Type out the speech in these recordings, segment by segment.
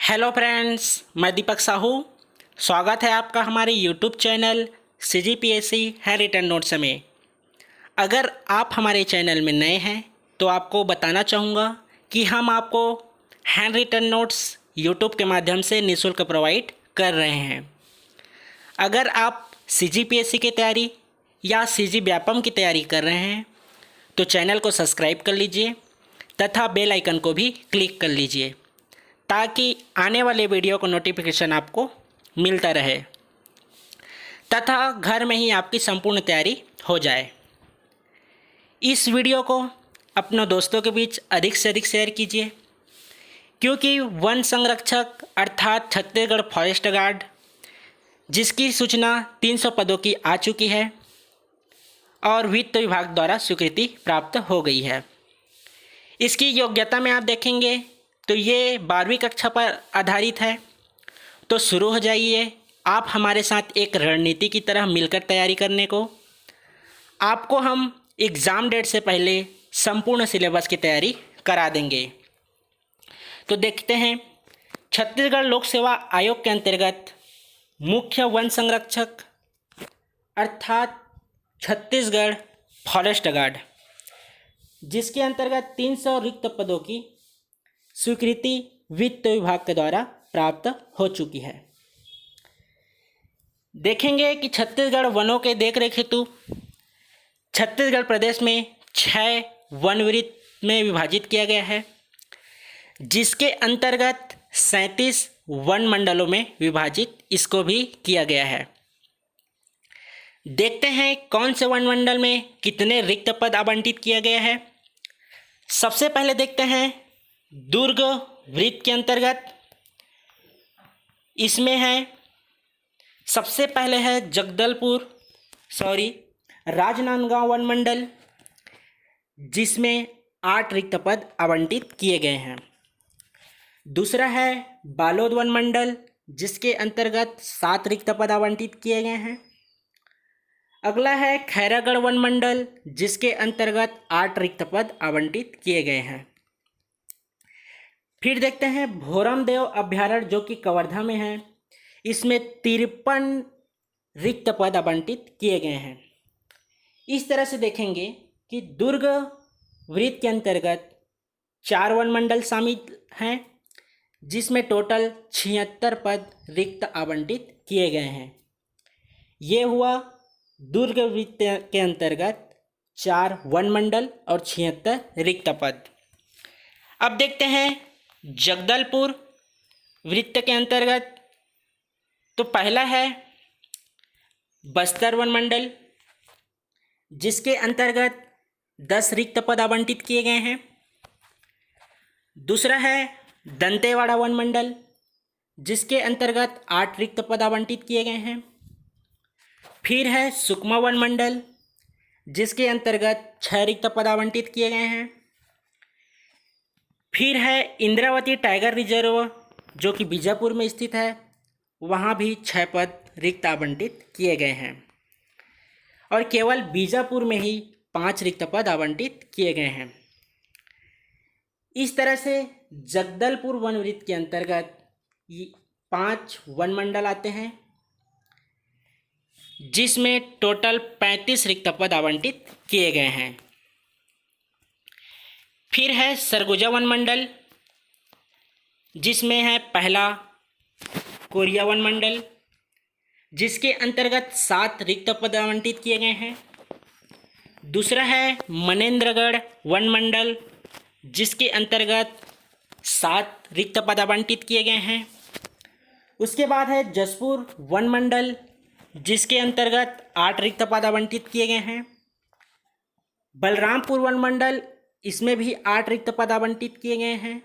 Hello friends, मैं दीपक साहू। स्वागत है आपका हमारे YouTube channel CGPSC handwritten notes में। अगर आप हमारे चैनल में नए हैं तो आपको बताना चाहूँगा कि हम आपको हैंड रिटन नोट्स यूट्यूब के माध्यम से निःशुल्क प्रोवाइड कर रहे हैं। अगर आप CGPSC की तैयारी या CG व्यापम की तैयारी कर रहे हैं तो चैनल को सब्सक्राइब कर लीजिए तथा बेल आइकन को भी क्लिक कर लीजिए ताकि आने वाले वीडियो को नोटिफिकेशन आपको मिलता रहे तथा घर में ही आपकी संपूर्ण तैयारी हो जाए। इस वीडियो को अपने दोस्तों के बीच अधिक से अधिक शेयर कीजिए क्योंकि वन संरक्षक अर्थात छत्तीसगढ़ फॉरेस्ट गार्ड जिसकी सूचना 300 पदों की आ चुकी है और वित्त विभाग द्वारा स्वीकृति प्राप्त हो गई है। इसकी योग्यता में आप देखेंगे तो ये 12वीं कक्षा पर आधारित है। तो शुरू हो जाइए आप हमारे साथ एक रणनीति की तरह मिलकर तैयारी करने को। आपको हम एग्ज़ाम डेट से पहले संपूर्ण सिलेबस की तैयारी करा देंगे। तो देखते हैं, छत्तीसगढ़ लोक सेवा आयोग के अंतर्गत मुख्य वन संरक्षक अर्थात छत्तीसगढ़ फॉरेस्ट गार्ड जिसके अंतर्गत 300 रिक्त पदों की स्वीकृति वित्त विभाग के द्वारा प्राप्त हो चुकी है। देखेंगे कि छत्तीसगढ़ वनों के देखरेख हेतु छत्तीसगढ़ प्रदेश में 6 वन वृत्त में विभाजित किया गया है जिसके अंतर्गत 37 वन मंडलों में विभाजित इसको भी किया गया है। देखते हैं कौन से वन मंडल में कितने रिक्त पद आवंटित किया गया है। सबसे पहले देखते हैं दुर्ग वृत्त के अंतर्गत इसमें है, सबसे पहले है राजनांदगांव वन मंडल जिसमें 8 रिक्त पद आवंटित किए गए हैं। दूसरा है बालोद वन मंडल जिसके अंतर्गत 7 रिक्त पद आवंटित किए गए हैं। अगला है खैरागढ़ वन मंडल जिसके अंतर्गत 8 रिक्त पद आवंटित किए गए हैं। फिर देखते हैं भोरमदेव अभ्यारण्य जो कि कवर्धा में है, इसमें 53 रिक्त पद आवंटित किए गए हैं। इस तरह से देखेंगे कि दुर्ग वृत्त के अंतर्गत 4 वन मंडल शामिल हैं जिसमें टोटल 76 पद रिक्त आवंटित किए गए हैं। ये हुआ दुर्ग वृत्त के अंतर्गत 4 वन मंडल और 76 रिक्त पद। अब देखते हैं जगदलपुर वृत्त के अंतर्गत, तो पहला है बस्तर वन मंडल जिसके अंतर्गत 10 रिक्त पद आवंटित किए गए हैं। दूसरा है दंतेवाड़ा वन मंडल जिसके अंतर्गत 8 रिक्त पद आवंटित किए गए हैं। फिर है सुकमा वन मंडल जिसके अंतर्गत 6 रिक्त पद आवंटित किए गए हैं। फिर है इंद्रावती टाइगर रिजर्व जो कि बीजापुर में स्थित है, वहाँ भी 6 पद रिक्त आवंटित किए गए हैं और केवल बीजापुर में ही 5 रिक्त पद आवंटित किए गए हैं। इस तरह से जगदलपुर वन वृत्त के अंतर्गत 5 वन मंडल आते हैं जिसमें टोटल 35 रिक्त पद आवंटित किए गए हैं। फिर है सरगुजा वन मंडल जिसमें है पहला कोरिया वन मंडल जिसके अंतर्गत 7 रिक्त पद आवंटित किए गए हैं। दूसरा है मनेन्द्रगढ़ वन मंडल जिसके अंतर्गत 7 रिक्त पद आवंटित किए गए हैं। उसके बाद है जसपुर वन मंडल जिसके अंतर्गत 8 रिक्त पद आवंटित किए गए हैं। बलरामपुर वन मंडल, इसमें भी 8 रिक्त पद आवंटित किए गए हैं।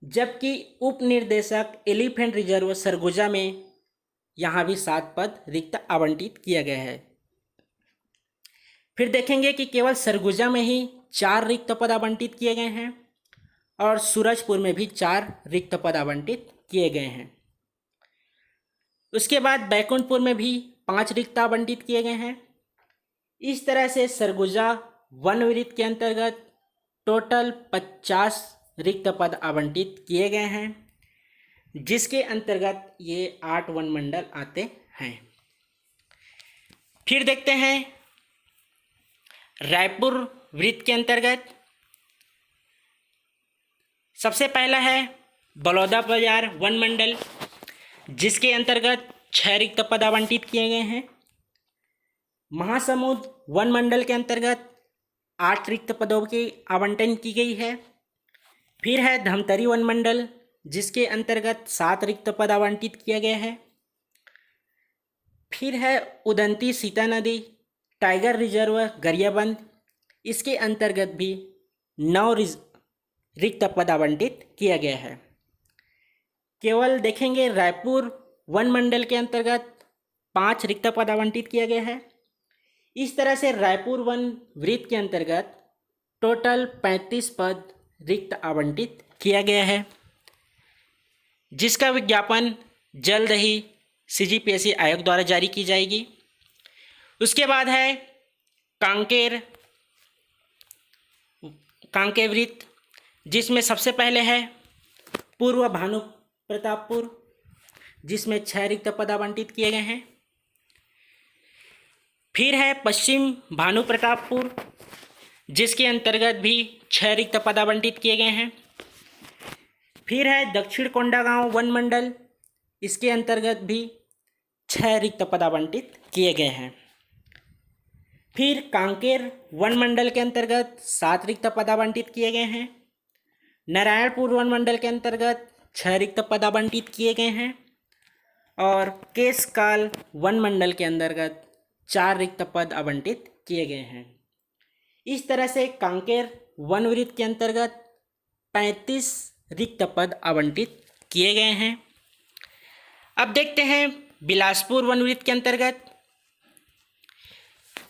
जबकि उप निर्देशक एलिफेंट रिजर्व सरगुजा में यहाँ भी 7 पद रिक्त आवंटित किया गया है। फिर देखेंगे कि केवल सरगुजा में ही 4 रिक्त पद आवंटित किए गए हैं और सूरजपुर में भी 4 रिक्त पद आवंटित किए गए हैं। उसके बाद बैकुंठपुर में भी 5 रिक्त आवंटित किए गए हैं। इस तरह से सरगुजा वन वृत्त के अंतर्गत टोटल 50 रिक्त पद आवंटित किए गए हैं, जिसके अंतर्गत ये 8 वन मंडल आते हैं। फिर देखते हैं रायपुर वृत्त के अंतर्गत सबसे पहला है बलौदा बाजार वन मंडल, जिसके अंतर्गत 6 रिक्त पद आवंटित किए गए हैं। महासमुंद वन मंडल के अंतर्गत 8 रिक्त पदों की आवंटन की गई है। फिर है धमतरी वन मंडल, जिसके अंतर्गत 7 रिक्त पद आवंटित किया गया है। फिर है उदंती सीता नदी टाइगर रिजर्व गरियाबंद, इसके अंतर्गत भी 9 रिक्त पद आवंटित किया गया है। केवल देखेंगे रायपुर वन मंडल के अंतर्गत 5 रिक्त पद आवंटित किया गया है। इस तरह से रायपुर वन वृत्त के अंतर्गत टोटल 35 पद रिक्त आवंटित किया गया है, जिसका विज्ञापन जल्द ही CGPSC आयोग द्वारा जारी की जाएगी। उसके बाद है कांकेर वृत्त, जिसमें सबसे पहले है पूर्व भानु प्रतापपुर, जिसमें 6 रिक्त पद आवंटित किए गए हैं। फिर है पश्चिम भानु प्रतापपुर, जिसके अंतर्गत भी 6 रिक्त पद आवंटित किए गए हैं। फिर है दक्षिण कोंडागांव वन मंडल, इसके अंतर्गत भी 6 रिक्त पद आवंटित किए गए हैं। फिर कांकेर वन मंडल के अंतर्गत 7 रिक्त पद आवंटित किए गए हैं। नारायणपुर वन मंडल के अंतर्गत 6 रिक्त पद आवंटित किए गए हैं। और केशकाल वन मंडल के अंतर्गत 4 रिक्त पद आवंटित किए गए हैं। इस तरह से कांकेर वन वृत्त के अंतर्गत 35 रिक्त पद आवंटित किए गए हैं। अब देखते हैं बिलासपुर वन वृत्त के अंतर्गत।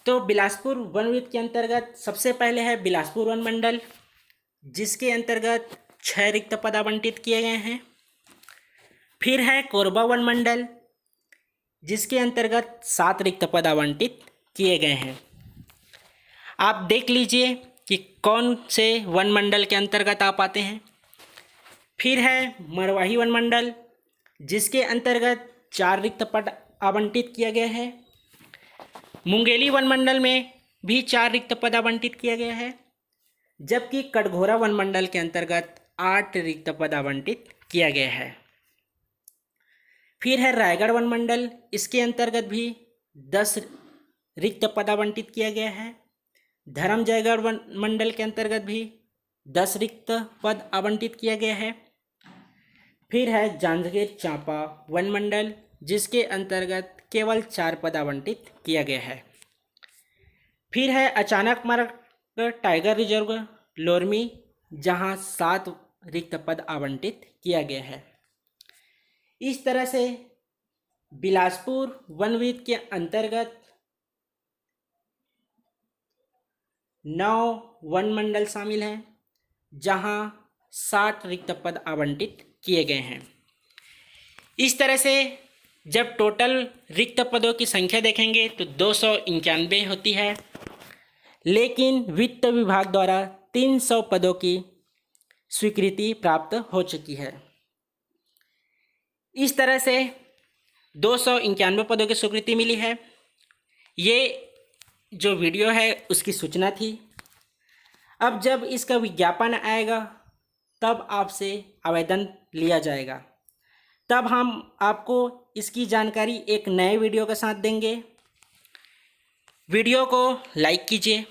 तो बिलासपुर वन वृत्त के अंतर्गत सबसे पहले है बिलासपुर वन मंडल, जिसके अंतर्गत 6 रिक्त पद आवंटित किए गए हैं। फिर है कोरबा वन मंडल, जिसके अंतर्गत 7 रिक्त पद आवंटित किए गए हैं। आप देख लीजिए कि कौन से वन मंडल के अंतर्गत आप आते हैं। फिर है मरवाही वन मंडल, जिसके अंतर्गत 4 रिक्त पद आवंटित किया गया है। मुंगेली वन मंडल में भी 4 रिक्त पद आवंटित किया गया है, जबकि कटघोरा वन मंडल के अंतर्गत 8 रिक्त पद आवंटित किया गया है। फिर है रायगढ़ वन मंडल, इसके अंतर्गत भी 10 रिक्त पद आवंटित किया गया है। धर्मजयगढ़ वन मंडल के अंतर्गत भी 10 रिक्त पद आवंटित किया गया है। फिर है जांजगीर चांपा वन मंडल, जिसके अंतर्गत केवल 4 पद आवंटित किया गया है। फिर है अचानक मार्ग टाइगर रिजर्व लोरमी, जहां 7 रिक्त पद आवंटित किया गया है। इस तरह से बिलासपुर वन वृत्त के अंतर्गत 9 वन मंडल शामिल हैं, जहां 60 रिक्त पद आवंटित किए गए हैं। इस तरह से जब टोटल रिक्त पदों की संख्या देखेंगे तो 291 होती है, लेकिन वित्त विभाग द्वारा 300 पदों की स्वीकृति प्राप्त हो चुकी है। इस तरह से 291 पदों की स्वीकृति मिली है। ये जो वीडियो है उसकी सूचना थी। अब जब इसका विज्ञापन आएगा तब आपसे आवेदन लिया जाएगा, तब हम आपको इसकी जानकारी एक नए वीडियो के साथ देंगे। वीडियो को लाइक कीजिए,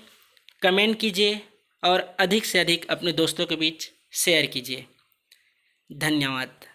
कमेंट कीजिए और अधिक से अधिक अपने दोस्तों के बीच शेयर कीजिए। धन्यवाद।